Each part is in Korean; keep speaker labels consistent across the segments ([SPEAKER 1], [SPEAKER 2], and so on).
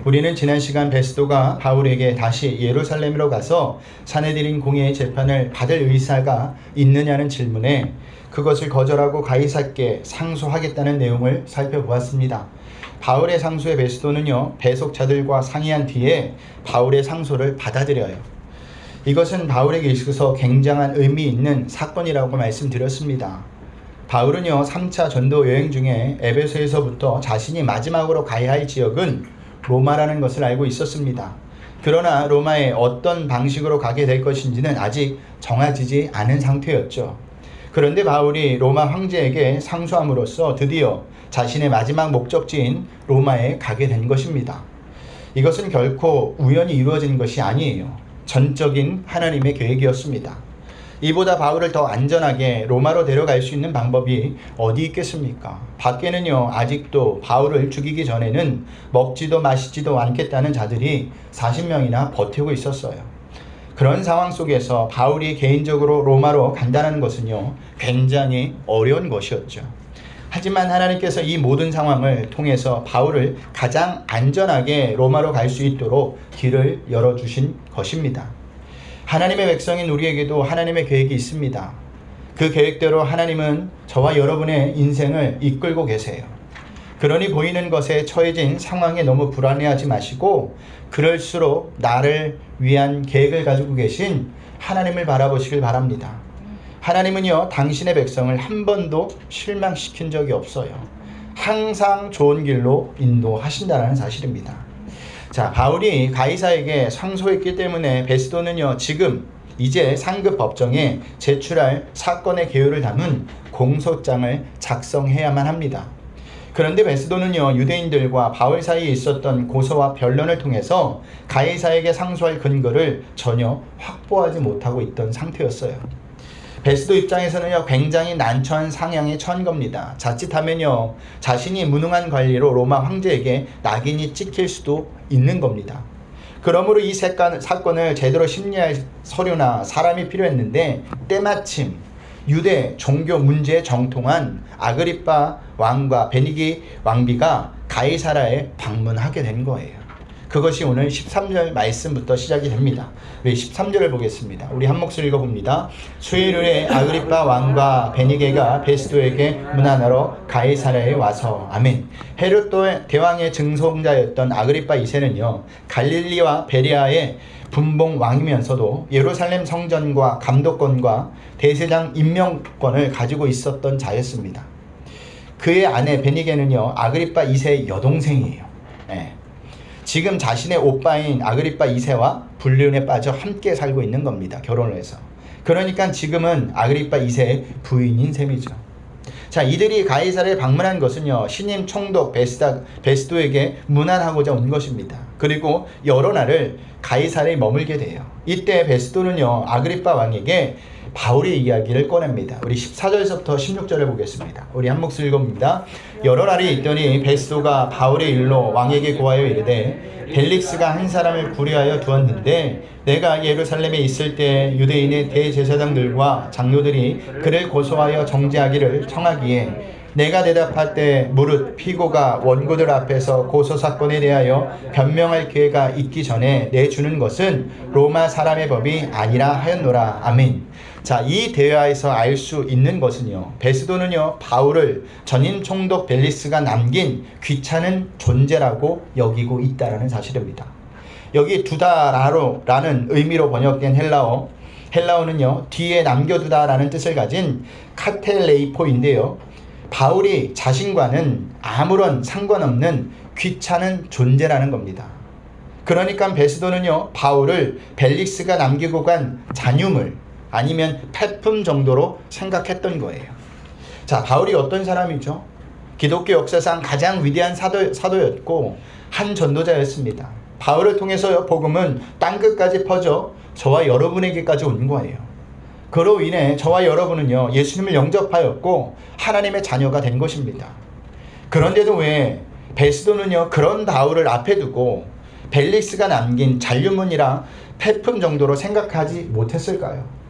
[SPEAKER 1] 우리는 지난 시간 베스도가 바울에게 다시 예루살렘으로 가서 사내들인 공의의 재판을 받을 의사가 있느냐는 질문에 그것을 거절하고 가이사께 상소하겠다는 내용을 살펴보았습니다. 바울의 상소에 베스도는요, 배속자들과 상의한 뒤에 바울의 상소를 받아들여요. 이것은 바울에게 있어서 굉장한 의미 있는 사건이라고 말씀드렸습니다. 바울은요, 3차 전도 여행 중에 에베소에서부터 자신이 마지막으로 가야 할 지역은 로마라는 것을 알고 있었습니다. 그러나 로마에 어떤 방식으로 가게 될 것인지는 아직 정해지지 않은 상태였죠. 그런데 바울이 로마 황제에게 상소함으로써 드디어 자신의 마지막 목적지인 로마에 가게 된 것입니다. 이것은 결코 우연히 이루어진 것이 아니에요. 전적인 하나님의 계획이었습니다. 이보다 바울을 더 안전하게 로마로 데려갈 수 있는 방법이 어디 있겠습니까? 밖에는요, 아직도 바울을 죽이기 전에는 먹지도 마시지도 않겠다는 자들이 40명이나 버티고 있었어요. 그런 상황 속에서 바울이 개인적으로 로마로 간다는 것은요, 굉장히 어려운 것이었죠. 하지만 하나님께서 이 모든 상황을 통해서 바울을 가장 안전하게 로마로 갈 수 있도록 길을 열어주신 것입니다. 하나님의 백성인 우리에게도 하나님의 계획이 있습니다. 그 계획대로 하나님은 저와 여러분의 인생을 이끌고 계세요. 그러니 보이는 것에 처해진 상황에 너무 불안해하지 마시고 그럴수록 나를 위한 계획을 가지고 계신 하나님을 바라보시길 바랍니다. 하나님은요, 당신의 백성을 한 번도 실망시킨 적이 없어요. 항상 좋은 길로 인도하신다는 사실입니다. 자, 바울이 가이사에게 상소했기 때문에 베스도는요, 지금 이제 상급 법정에 제출할 사건의 개요를 담은 공소장을 작성해야만 합니다. 그런데 베스도는요, 유대인들과 바울 사이에 있었던 고소와 변론을 통해서 가이사에게 상소할 근거를 전혀 확보하지 못하고 있던 상태였어요. 베스도 입장에서는요, 굉장히 난처한 상황에 처한 겁니다. 자칫하면요, 자신이 무능한 관리로 로마 황제에게 낙인이 찍힐 수도 있는 겁니다. 그러므로 이 사건을 제대로 심리할 서류나 사람이 필요했는데 때마침 유대 종교 문제에 정통한 아그리빠 왕과 베니게 왕비가 가이사라에 방문하게 된 거예요. 그것이 오늘 13절 말씀부터 시작이 됩니다. 우리 13절을 보겠습니다. 우리 한 목소리 읽어봅니다. 수요일에 아그리빠 왕과 베니게가 베스도에게 문안하러 가이사라에 와서 아멘. 헤롯 대왕의 증손자였던 아그리빠 2세는요, 갈릴리와 베레아의 분봉 왕이면서도 예루살렘 성전과 감독권과 대제장 임명권을 가지고 있었던 자였습니다. 그의 아내 베니게는요, 아그리빠 2세의 여동생이에요. 지금 자신의 오빠인 아그리빠 2세와 불륜에 빠져 함께 살고 있는 겁니다. 결혼을 해서. 그러니까 지금은 아그리빠 2세의 부인인 셈이죠. 자, 이들이 가이사라에 방문한 것은요, 신임 총독 베스도에게 문안하고자 온 것입니다. 그리고 여러 날을 가이사라에 머물게 돼요. 이때 베스도는요, 아그리빠 왕에게 바울의 이야기를 꺼냅니다. 우리 14절에서부터 16절을 보겠습니다. 우리 한 목소리 읽어봅니다. 여러 날이 있더니 베스도가 바울의 일로 왕에게 고하여 이르되 벨릭스가 한 사람을 구려하여 두었는데 내가 예루살렘에 있을 때 유대인의 대제사장들과 장로들이 그를 고소하여 정죄하기를 청하기에 내가 대답할 때 무릇 피고가 원고들 앞에서 고소사건에 대하여 변명할 기회가 있기 전에 내주는 것은 로마 사람의 법이 아니라 하였노라. 아멘. 자, 이 대화에서 알 수 있는 것은요, 베스도는요, 바울을 전임 총독 벨리스가 남긴 귀찮은 존재라고 여기고 있다는 사실입니다. 여기 두다라는 의미로 번역된 헬라어는요, 뒤에 남겨두다라는 뜻을 가진 카텔레이포인데요, 바울이 자신과는 아무런 상관없는 귀찮은 존재라는 겁니다. 그러니까 베스도는요, 바울을 벨릭스가 남기고 간 잔유물 아니면 폐품 정도로 생각했던 거예요. 자, 바울이 어떤 사람이죠? 기독교 역사상 가장 위대한 사도였고 한 전도자였습니다. 바울을 통해서 복음은 땅끝까지 퍼져 저와 여러분에게까지 온 거예요. 그로 인해 저와 여러분은요, 예수님을 영접하였고 하나님의 자녀가 된 것입니다. 그런데도 왜 베스도는요, 그런 바울을 앞에 두고 벨릭스가 남긴 잔류문이랑 폐품 정도로 생각하지 못했을까요?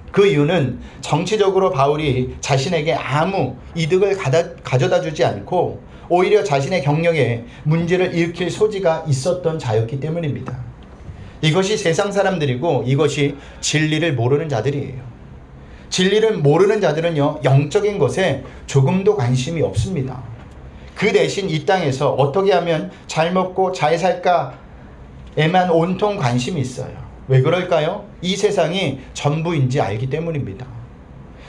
[SPEAKER 1] 그 이유는 정치적으로 바울이 자신에게 아무 이득을 가져다 주지 않고 오히려 자신의 경력에 문제를 일으킬 소지가 있었던 자였기 때문입니다. 이것이 세상 사람들이고 이것이 진리를 모르는 자들이에요. 진리를 모르는 자들은요, 영적인 것에 조금도 관심이 없습니다. 그 대신 이 땅에서 어떻게 하면 잘 먹고 잘 살까에만 온통 관심이 있어요. 왜 그럴까요? 이 세상이 전부인지 알기 때문입니다.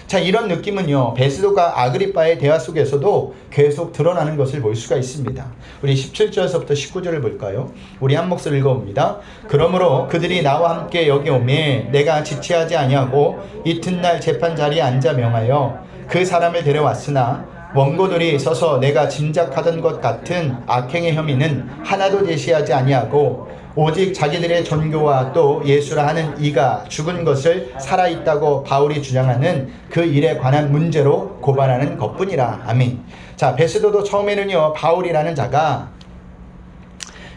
[SPEAKER 1] 자, 이런 느낌은요, 베스도가 아그리빠의 대화 속에서도 계속 드러나는 것을 볼 수가 있습니다. 우리 17절에서부터 19절을 볼까요? 우리 한 목소리 읽어봅니다. 그러므로 그들이 나와 함께 여기 오매 내가 지체하지 아니하고 이튿날 재판 자리에 앉아 명하여 그 사람을 데려왔으나 원고들이 서서 내가 짐작하던 것 같은 악행의 혐의는 하나도 제시하지 아니하고 오직 자기들의 종교와 또 예수라 하는 이가 죽은 것을 살아있다고 바울이 주장하는 그 일에 관한 문제로 고발하는 것뿐이라. 아멘. 자, 베스도도 처음에는요, 바울이라는 자가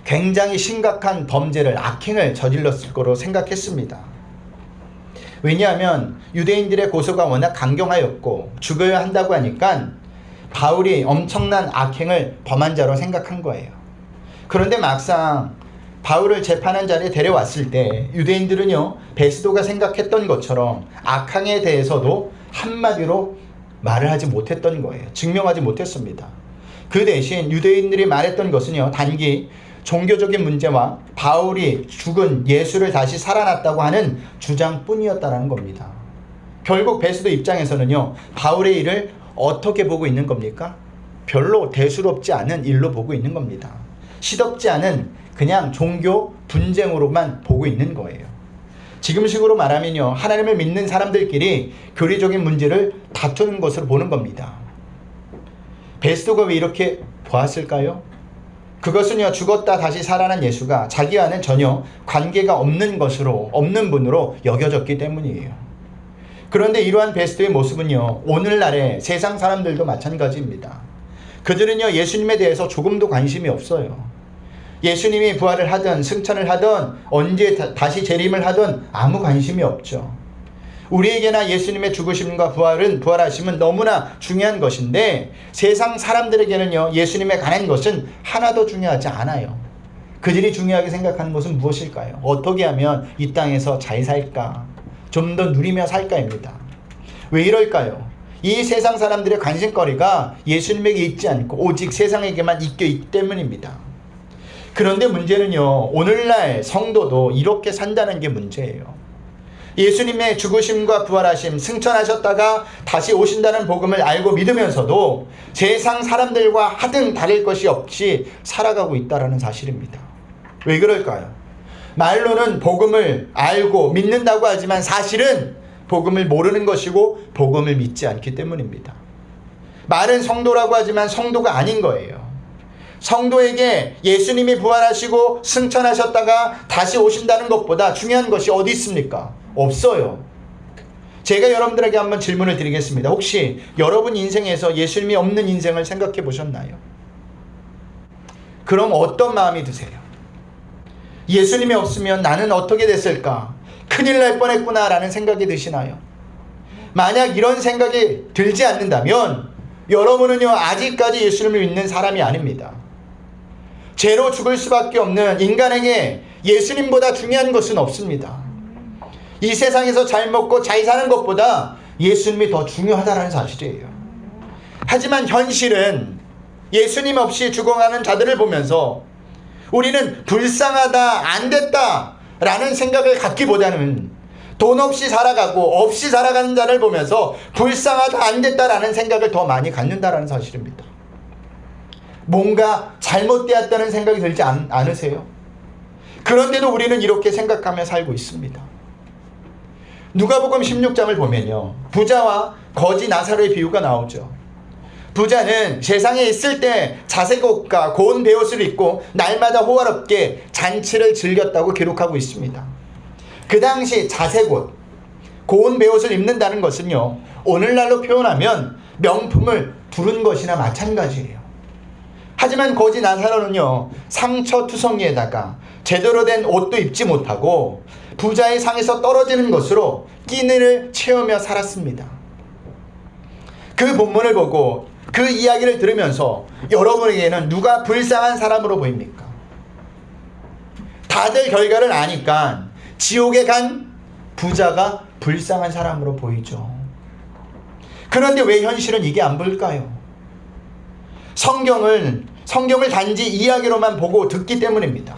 [SPEAKER 1] 굉장히 심각한 범죄를, 악행을 저질렀을 거로 생각했습니다. 왜냐하면 유대인들의 고소가 워낙 강경하였고 죽어야 한다고 하니까 바울이 엄청난 악행을 범한 자로 생각한 거예요. 그런데 막상 바울을 재판한 자리에 데려왔을 때 유대인들은요, 베스도가 생각했던 것처럼 악행에 대해서도 한마디로 말을 하지 못했던 거예요. 증명하지 못했습니다. 그 대신 유대인들이 말했던 것은요, 단기 종교적인 문제와 바울이 죽은 예수를 다시 살아났다고 하는 주장뿐이었다는 겁니다. 결국 베스도 입장에서는요, 바울의 일을 어떻게 보고 있는 겁니까? 별로 대수롭지 않은 일로 보고 있는 겁니다. 시덥지 않은 그냥 종교 분쟁으로만 보고 있는 거예요. 지금식으로 말하면요, 하나님을 믿는 사람들끼리 교리적인 문제를 다투는 것으로 보는 겁니다. 베스도가 왜 이렇게 보았을까요? 그것은요, 죽었다 다시 살아난 예수가 자기와는 전혀 관계가 없는 분으로 여겨졌기 때문이에요. 그런데 이러한 베스도의 모습은요, 오늘날의 세상 사람들도 마찬가지입니다. 그들은요, 예수님에 대해서 조금도 관심이 없어요. 예수님이 부활을 하든 승천을 하든 언제 다시 재림을 하든 아무 관심이 없죠. 우리에게나 예수님의 죽으심과 부활하심은 너무나 중요한 것인데 세상 사람들에게는요, 예수님에 관한 것은 하나도 중요하지 않아요. 그들이 중요하게 생각하는 것은 무엇일까요? 어떻게 하면 이 땅에서 잘 살까? 좀 더 누리며 살까입니다. 왜 이럴까요? 이 세상 사람들의 관심거리가 예수님에게 있지 않고 오직 세상에게만 있기 때문입니다. 그런데 문제는요, 오늘날 성도도 이렇게 산다는 게 문제예요. 예수님의 죽으심과 부활하심, 승천하셨다가 다시 오신다는 복음을 알고 믿으면서도 세상 사람들과 하등 다를 것이 없이 살아가고 있다는 사실입니다. 왜 그럴까요? 말로는 복음을 알고 믿는다고 하지만 사실은 복음을 모르는 것이고 복음을 믿지 않기 때문입니다. 말은 성도라고 하지만 성도가 아닌 거예요. 성도에게 예수님이 부활하시고 승천하셨다가 다시 오신다는 것보다 중요한 것이 어디 있습니까? 없어요. 제가 여러분들에게 한번 질문을 드리겠습니다. 혹시 여러분 인생에서 예수님이 없는 인생을 생각해 보셨나요? 그럼 어떤 마음이 드세요? 예수님이 없으면 나는 어떻게 됐을까? 큰일 날 뻔했구나 라는 생각이 드시나요? 만약 이런 생각이 들지 않는다면 여러분은요, 아직까지 예수님을 믿는 사람이 아닙니다. 죄로 죽을 수밖에 없는 인간에게 예수님보다 중요한 것은 없습니다. 이 세상에서 잘 먹고 잘 사는 것보다 예수님이 더 중요하다는 사실이에요. 하지만 현실은 예수님 없이 죽어가는 자들을 보면서 우리는 불쌍하다, 안 됐다 라는 생각을 갖기보다는 돈 없이 살아가고 없이 살아가는 자를 보면서 불쌍하다, 안 됐다 라는 생각을 더 많이 갖는다는 사실입니다. 뭔가 잘못되었다는 생각이 들지 않으세요? 그런데도 우리는 이렇게 생각하며 살고 있습니다. 누가복음 16장을 보면요, 부자와 거지 나사로의 비유가 나오죠. 부자는 세상에 있을 때 자색 옷과 고운 베옷을 입고 날마다 호화롭게 잔치를 즐겼다고 기록하고 있습니다. 그 당시 자색 옷, 고운 베옷을 입는다는 것은요, 오늘날로 표현하면 명품을 두른 것이나 마찬가지예요. 하지만 거지 나사로는요, 상처투성이에다가 제대로 된 옷도 입지 못하고 부자의 상에서 떨어지는 것으로 끼니를 채우며 살았습니다. 그 본문을 보고 그 이야기를 들으면서 여러분에게는 누가 불쌍한 사람으로 보입니까? 다들 결과를 아니까 지옥에 간 부자가 불쌍한 사람으로 보이죠. 그런데 왜 현실은 이게 안 보일까요? 성경을 단지 이야기로만 보고 듣기 때문입니다.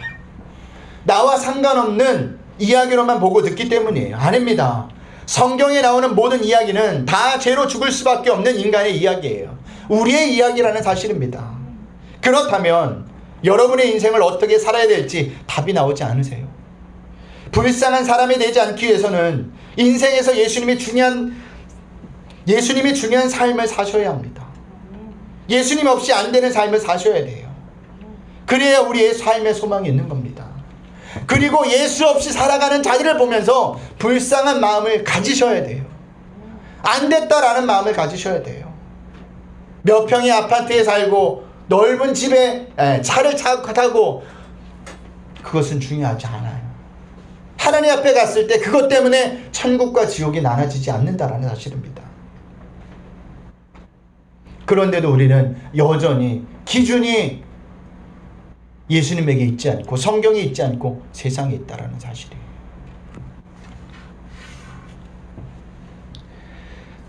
[SPEAKER 1] 나와 상관없는 이야기로만 보고 듣기 때문이에요. 아닙니다. 성경에 나오는 모든 이야기는 다 죄로 죽을 수밖에 없는 인간의 이야기예요. 우리의 이야기라는 사실입니다. 그렇다면 여러분의 인생을 어떻게 살아야 될지 답이 나오지 않으세요? 불쌍한 사람이 되지 않기 위해서는 인생에서 예수님이 중요한 삶을 사셔야 합니다. 예수님 없이 안 되는 삶을 사셔야 돼요. 그래야 우리의 삶의 소망이 있는 겁니다. 그리고 예수 없이 살아가는 자들을 보면서 불쌍한 마음을 가지셔야 돼요. 안 됐다라는 마음을 가지셔야 돼요. 몇 평의 아파트에 살고 넓은 집에 차를 타고 그것은 중요하지 않아요. 하나님 앞에 갔을 때 그것 때문에 천국과 지옥이 나눠지지 않는다라는 사실입니다. 그런데도 우리는 여전히 기준이 예수님에게 있지 않고 성경에 있지 않고 세상에 있다라는 사실이에요.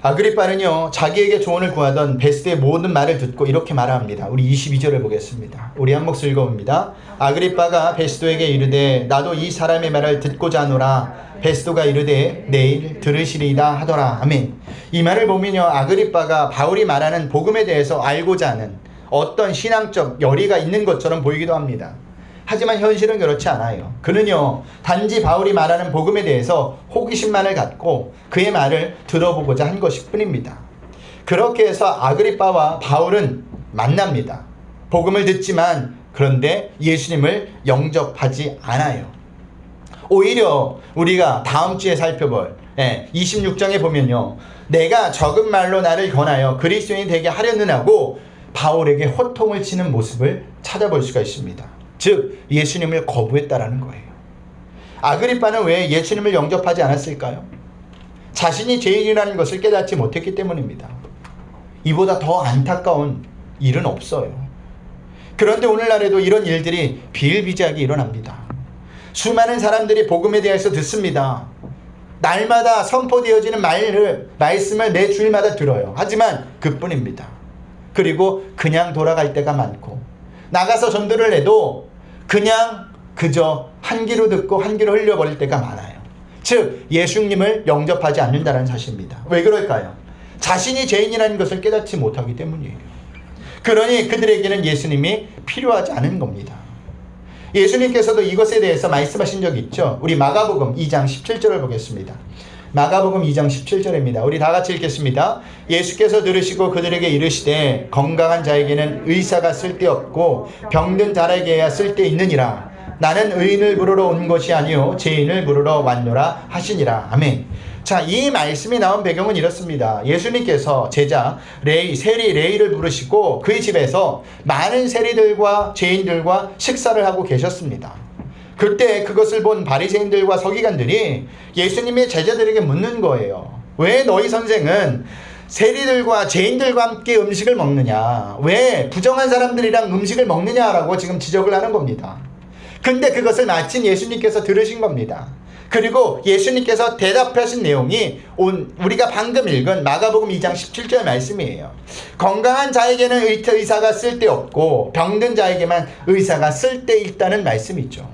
[SPEAKER 1] 아그리빠는요, 자기에게 조언을 구하던 베스트의 모든 말을 듣고 이렇게 말합니다. 우리 22절을 보겠습니다. 우리 한 목소 읽어봅니다. 아그리빠가 베스도에게 이르되 나도 이 사람의 말을 듣고자 하노라. 베스도가 이르되 내일 들으시리이다 하더라. 아멘. 이 말을 보면요, 아그리빠가 바울이 말하는 복음에 대해서 알고자 하는 어떤 신앙적 열의가 있는 것처럼 보이기도 합니다. 하지만 현실은 그렇지 않아요. 그는요, 단지 바울이 말하는 복음에 대해서 호기심만을 갖고 그의 말을 들어보고자 한 것일 뿐입니다. 그렇게 해서 아그리빠와 바울은 만납니다. 복음을 듣지만 그런데 예수님을 영접하지 않아요. 오히려 우리가 다음 주에 살펴볼 26장에 보면요, 내가 적은 말로 나를 권하여 그리스도인이 되게 하려는 하고 바울에게 호통을 치는 모습을 찾아볼 수가 있습니다. 즉 예수님을 거부했다라는 거예요. 아그리빠는 왜 예수님을 영접하지 않았을까요? 자신이 죄인이라는 것을 깨닫지 못했기 때문입니다. 이보다 더 안타까운 일은 없어요. 그런데 오늘날에도 이런 일들이 비일비재하게 일어납니다. 수많은 사람들이 복음에 대해서 듣습니다. 날마다 선포되어지는 말씀을 매 주일마다 들어요. 하지만 그뿐입니다. 그리고 그냥 돌아갈 때가 많고 나가서 전도를 해도 그냥 그저 한 귀로 듣고 한 귀로 흘려버릴 때가 많아요. 즉 예수님을 영접하지 않는다는 사실입니다. 왜 그럴까요? 자신이 죄인이라는 것을 깨닫지 못하기 때문이에요. 그러니 그들에게는 예수님이 필요하지 않은 겁니다. 예수님께서도 이것에 대해서 말씀하신 적이 있죠. 우리 마가복음 2장 17절을 보겠습니다. 마가복음 2장 17절입니다. 우리 다 같이 읽겠습니다. 예수께서 들으시고 그들에게 이르시되 건강한 자에게는 의사가 쓸데없고 병든 자에게야 쓸데있느니라. 나는 의인을 부르러 온 것이 아니요 죄인을 부르러 왔노라 하시니라. 아멘. 자, 이 말씀이 나온 배경은 이렇습니다. 예수님께서 제자 세리 레이를 부르시고 그의 집에서 많은 세리들과 죄인들과 식사를 하고 계셨습니다. 그때 그것을 본 바리새인들과 서기관들이 예수님의 제자들에게 묻는 거예요. 왜 너희 선생은 세리들과 죄인들과 함께 음식을 먹느냐? 왜 부정한 사람들이랑 음식을 먹느냐라고 지금 지적을 하는 겁니다. 근데 그것을 마침 예수님께서 들으신 겁니다. 그리고 예수님께서 대답하신 내용이 우리가 방금 읽은 마가복음 2장 17절 말씀이에요. 건강한 자에게는 의사가 쓸데없고 병든 자에게만 의사가 쓸데있다는 말씀이죠.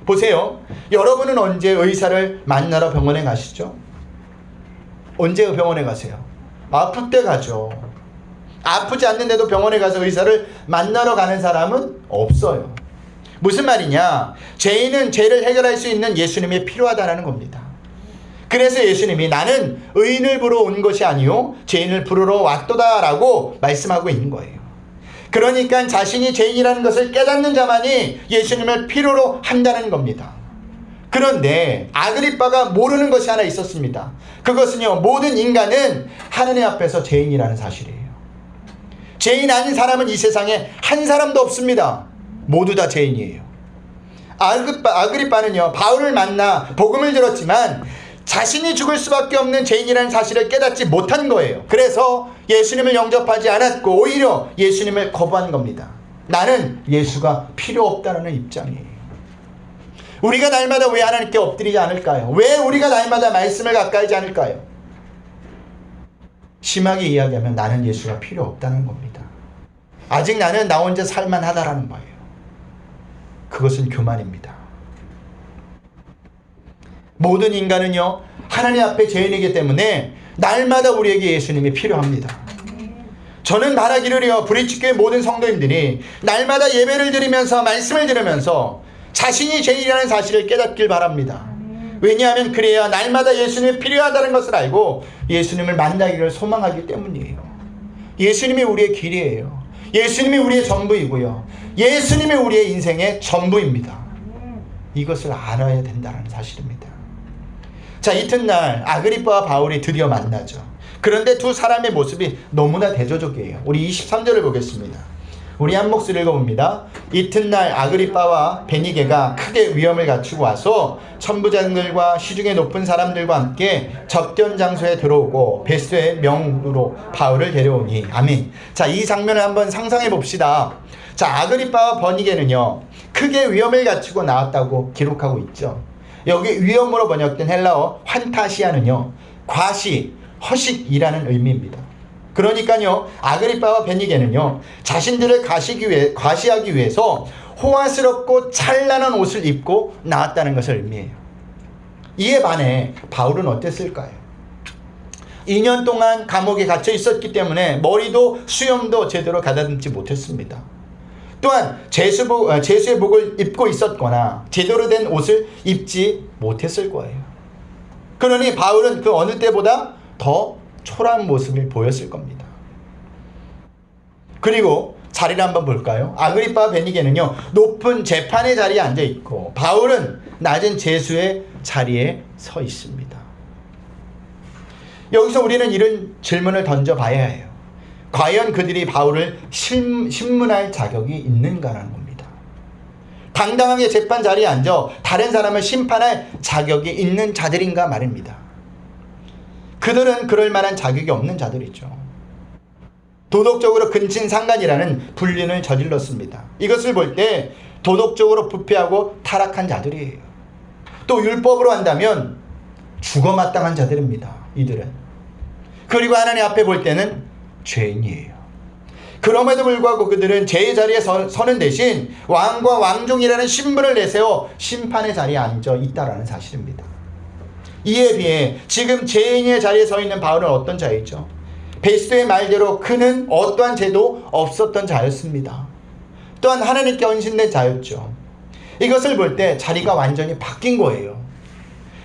[SPEAKER 1] 보세요. 여러분은 언제 의사를 만나러 병원에 가시죠? 언제 병원에 가세요? 아플 때 가죠. 아프지 않는데도 병원에 가서 의사를 만나러 가는 사람은 없어요. 무슨 말이냐? 죄인은 죄를 해결할 수 있는 예수님이 필요하다는 겁니다. 그래서 예수님이 나는 의인을 부르러 온 것이 아니요 죄인을 부르러 왔도다라고 말씀하고 있는 거예요. 그러니까 자신이 죄인이라는 것을 깨닫는 자만이 예수님을 필요로 한다는 겁니다. 그런데 아그리빠가 모르는 것이 하나 있었습니다. 그것은요, 모든 인간은 하느님 앞에서 죄인이라는 사실이에요. 죄인 아닌 사람은 이 세상에 한 사람도 없습니다. 모두 다 죄인이에요. 아그리빠는요, 바울을 만나 복음을 들었지만 자신이 죽을 수밖에 없는 죄인이라는 사실을 깨닫지 못한 거예요. 그래서 예수님을 영접하지 않았고 오히려 예수님을 거부한 겁니다. 나는 예수가 필요 없다는 입장이에요. 우리가 날마다 왜 하나님께 엎드리지 않을까요? 왜 우리가 날마다 말씀을 가까이지 않을까요? 심하게 이야기하면 나는 예수가 필요 없다는 겁니다. 아직 나는 나 혼자 살만하다라는 거예요. 그것은 교만입니다. 모든 인간은요, 하나님 앞에 죄인이기 때문에 날마다 우리에게 예수님이 필요합니다. 저는 바라기를요, 브릿지교회 모든 성도님들이 날마다 예배를 드리면서 말씀을 들으면서 자신이 죄인이라는 사실을 깨닫길 바랍니다. 왜냐하면 그래야 날마다 예수님이 필요하다는 것을 알고 예수님을 만나기를 소망하기 때문이에요. 예수님이 우리의 길이에요. 예수님이 우리의 전부이고요. 예수님이 우리의 인생의 전부입니다. 이것을 알아야 된다는 사실입니다. 자, 이튿날 아그리빠와 바울이 드디어 만나죠. 그런데 두 사람의 모습이 너무나 대조적이에요. 우리 23절을 보겠습니다. 우리 한 목소리 읽어봅니다. 이튿날 아그리빠와 베니게가 크게 위험을 갖추고 와서 천부장들과 시중에 높은 사람들과 함께 접견 장소에 들어오고 베스의 명으로 바울을 데려오니. 아멘. 자, 이 장면을 한번 상상해 봅시다. 자, 아그리빠와 베니게는요, 크게 위험을 갖추고 나왔다고 기록하고 있죠. 여기 위험으로 번역된 헬라어 환타시아는요, 과시, 허식이라는 의미입니다. 그러니까요, 아그리빠와 베니게는요, 자신들을 과시하기 위해서 호화스럽고 찬란한 옷을 입고 나왔다는 것을 의미해요. 이에 반해 바울은 어땠을까요? 2년 동안 감옥에 갇혀 있었기 때문에 머리도 수염도 제대로 가다듬지 못했습니다. 또한 제수의 복을 입고 있었거나 제대로 된 옷을 입지 못했을 거예요. 그러니 바울은 그 어느 때보다 더 초라한 모습을 보였을 겁니다. 그리고 자리를 한번 볼까요? 아그리빠와 베니게는요, 높은 재판의 자리에 앉아 있고 바울은 낮은 제수의 자리에 서 있습니다. 여기서 우리는 이런 질문을 던져봐야 해요. 과연 그들이 바울을 신문할 자격이 있는가라는 겁니다. 당당하게 재판 자리에 앉아 다른 사람을 심판할 자격이 있는 자들인가 말입니다. 그들은 그럴 만한 자격이 없는 자들이죠. 도덕적으로 근친상간이라는 불륜을 저질렀습니다. 이것을 볼 때 도덕적으로 부패하고 타락한 자들이에요. 또 율법으로 한다면 죽어마땅한 자들입니다. 이들은. 그리고 하나님 앞에 볼 때는 죄인이에요. 그럼에도 불구하고 그들은 죄의 자리에 서는 대신 왕과 왕종이라는 신분을 내세워 심판의 자리에 앉아 있다라는 사실입니다. 이에 비해 지금 죄인의 자리에 서 있는 바울은 어떤 자이죠? 베스도의 말대로 그는 어떠한 죄도 없었던 자였습니다. 또한 하나님께 헌신된 자였죠. 이것을 볼 때 자리가 완전히 바뀐 거예요.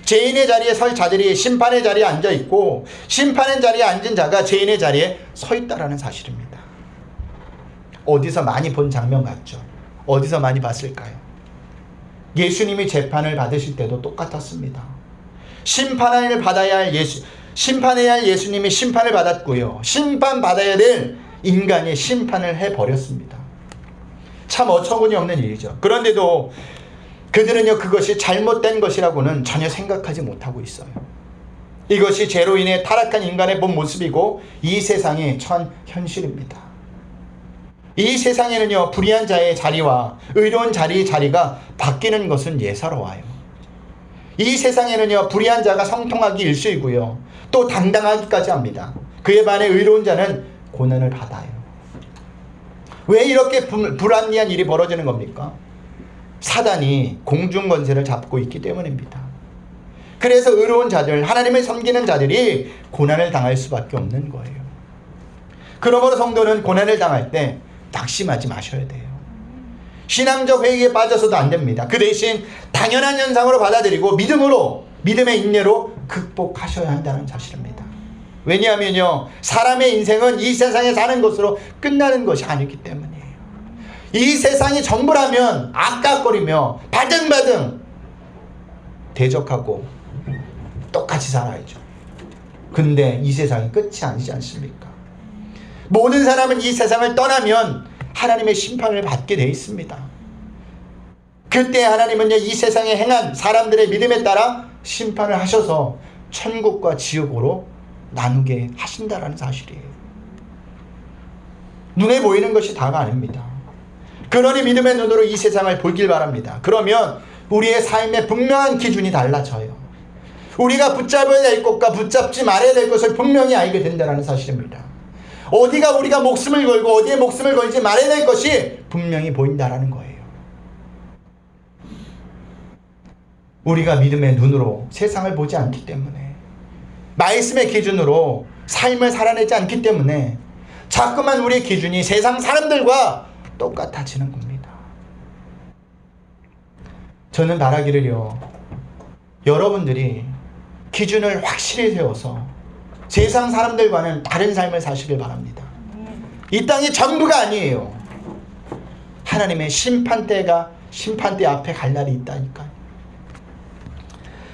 [SPEAKER 1] 죄인의 자리에 설 자들이 심판의 자리에 앉아 있고 심판의 자리에 앉은 자가 죄인의 자리에 서 있다라는 사실입니다. 어디서 많이 본 장면 같죠? 어디서 많이 봤을까요? 예수님이 재판을 받으실 때도 똑같았습니다. 심판해야 할 예수님이 심판을 받았고요, 심판받아야 될 인간이 심판을 해버렸습니다. 참 어처구니 없는 일이죠. 그런데도 그들은요, 그것이 잘못된 것이라고는 전혀 생각하지 못하고 있어요. 이것이 죄로 인해 타락한 인간의 본 모습이고 이 세상의 천 현실입니다. 이 세상에는요, 불의한 자의 자리와 의로운 자리가 바뀌는 것은 예사로워요. 이 세상에는요, 불의한 자가 성통하기 일쑤이고요, 또 당당하기까지 합니다. 그에 반해 의로운 자는 고난을 받아요. 왜 이렇게 불합리한 일이 벌어지는 겁니까? 사단이 공중권세를 잡고 있기 때문입니다. 그래서 의로운 자들, 하나님을 섬기는 자들이 고난을 당할 수밖에 없는 거예요. 그러므로 성도는 고난을 당할 때 낙심하지 마셔야 돼요. 신앙적 회의에 빠져서도 안 됩니다. 그 대신 당연한 현상으로 받아들이고 믿음의 인내로 극복하셔야 한다는 사실입니다. 왜냐하면요, 사람의 인생은 이 세상에 사는 것으로 끝나는 것이 아니기 때문이에요. 이 세상이 전부라면 아깝거리며 바등바등 대적하고 똑같이 살아야죠. 근데 이 세상이 끝이 아니지 않습니까? 모든 사람은 이 세상을 떠나면 하나님의 심판을 받게 되어 있습니다. 그때 하나님은요, 이 세상에 행한 사람들의 믿음에 따라 심판을 하셔서 천국과 지옥으로 나누게 하신다라는 사실이에요. 눈에 보이는 것이 다가 아닙니다. 그러니 믿음의 눈으로 이 세상을 보길 바랍니다. 그러면 우리의 삶의 분명한 기준이 달라져요. 우리가 붙잡아야 될 것과 붙잡지 말아야 될 것을 분명히 알게 된다는 사실입니다. 어디가 우리가 목숨을 걸고 어디에 목숨을 걸지 말아야 될 것이 분명히 보인다라는 거예요. 우리가 믿음의 눈으로 세상을 보지 않기 때문에, 말씀의 기준으로 삶을 살아내지 않기 때문에 자꾸만 우리의 기준이 세상 사람들과 똑같아지는 겁니다. 저는 바라기를요, 여러분들이 기준을 확실히 세워서 세상 사람들과는 다른 삶을 사시길 바랍니다. 이 땅이 전부가 아니에요. 하나님의 심판대 앞에 갈 날이 있다니까요.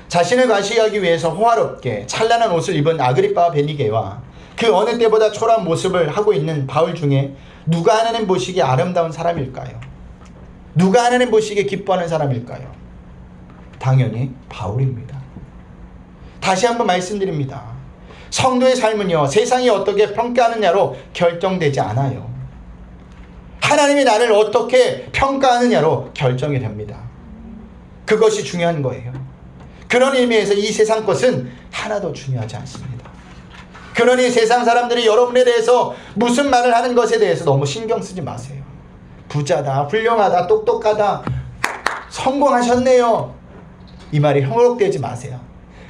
[SPEAKER 1] 자신을 과시하기 위해서 호화롭게 찬란한 옷을 입은 아그리빠와 베니게와 그 어느 때보다 초라한 모습을 하고 있는 바울 중에 누가 하나님 보시기에 아름다운 사람일까요? 누가 하나님 보시기에 기뻐하는 사람일까요? 당연히 바울입니다. 다시 한번 말씀드립니다. 성도의 삶은요, 세상이 어떻게 평가하느냐로 결정되지 않아요. 하나님이 나를 어떻게 평가하느냐로 결정이 됩니다. 그것이 중요한 거예요. 그런 의미에서 이 세상 것은 하나도 중요하지 않습니다. 그러니 세상 사람들이 여러분에 대해서 무슨 말을 하는 것에 대해서 너무 신경 쓰지 마세요. 부자다, 훌륭하다, 똑똑하다, 성공하셨네요, 이 말이 형용되지 마세요.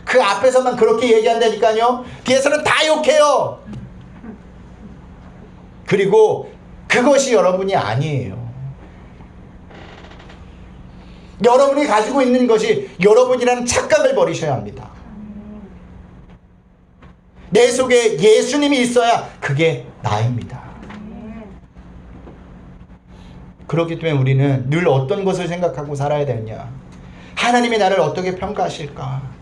[SPEAKER 1] 그 앞에서만 그렇게 얘기한다니까요. 뒤에서는 다 욕해요. 그리고 그것이 여러분이 아니에요. 여러분이 가지고 있는 것이 여러분이라는 착각을 버리셔야 합니다. 내 속에 예수님이 있어야 그게 나입니다. 그렇기 때문에 우리는 늘 어떤 것을 생각하고 살아야 되느냐, 하나님이 나를 어떻게 평가하실까,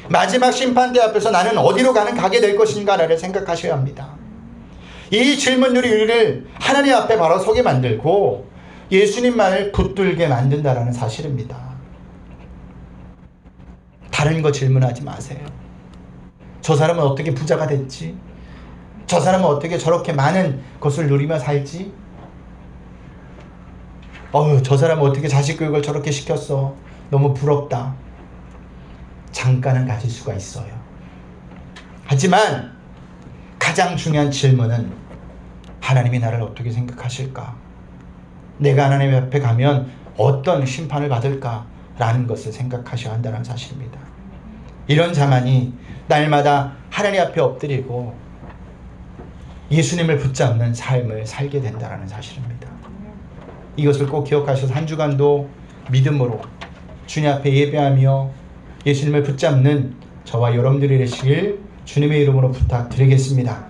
[SPEAKER 1] 마지막 심판대 앞에서 나는 어디로 가게 될 것인가를 생각하셔야 합니다. 이 질문들이 우리를 하나님 앞에 바로 서게 만들고 예수님만을 붙들게 만든다라는 사실입니다. 다른 거 질문하지 마세요. 저 사람은 어떻게 부자가 됐지? 저 사람은 어떻게 저렇게 많은 것을 누리며 살지? 저 사람은 어떻게 자식 교육을 저렇게 시켰어? 너무 부럽다. 잠깐은 가질 수가 있어요. 하지만 가장 중요한 질문은 하나님이 나를 어떻게 생각하실까? 내가 하나님 앞에 가면 어떤 심판을 받을까? 라는 것을 생각하셔야 한다는 사실입니다. 이런 자만이 날마다 하나님 앞에 엎드리고 예수님을 붙잡는 삶을 살게 된다는 사실입니다. 이것을 꼭 기억하셔서 한 주간도 믿음으로 주님 앞에 예배하며 예수님을 붙잡는 저와 여러분들이 되시길 주님의 이름으로 부탁드리겠습니다.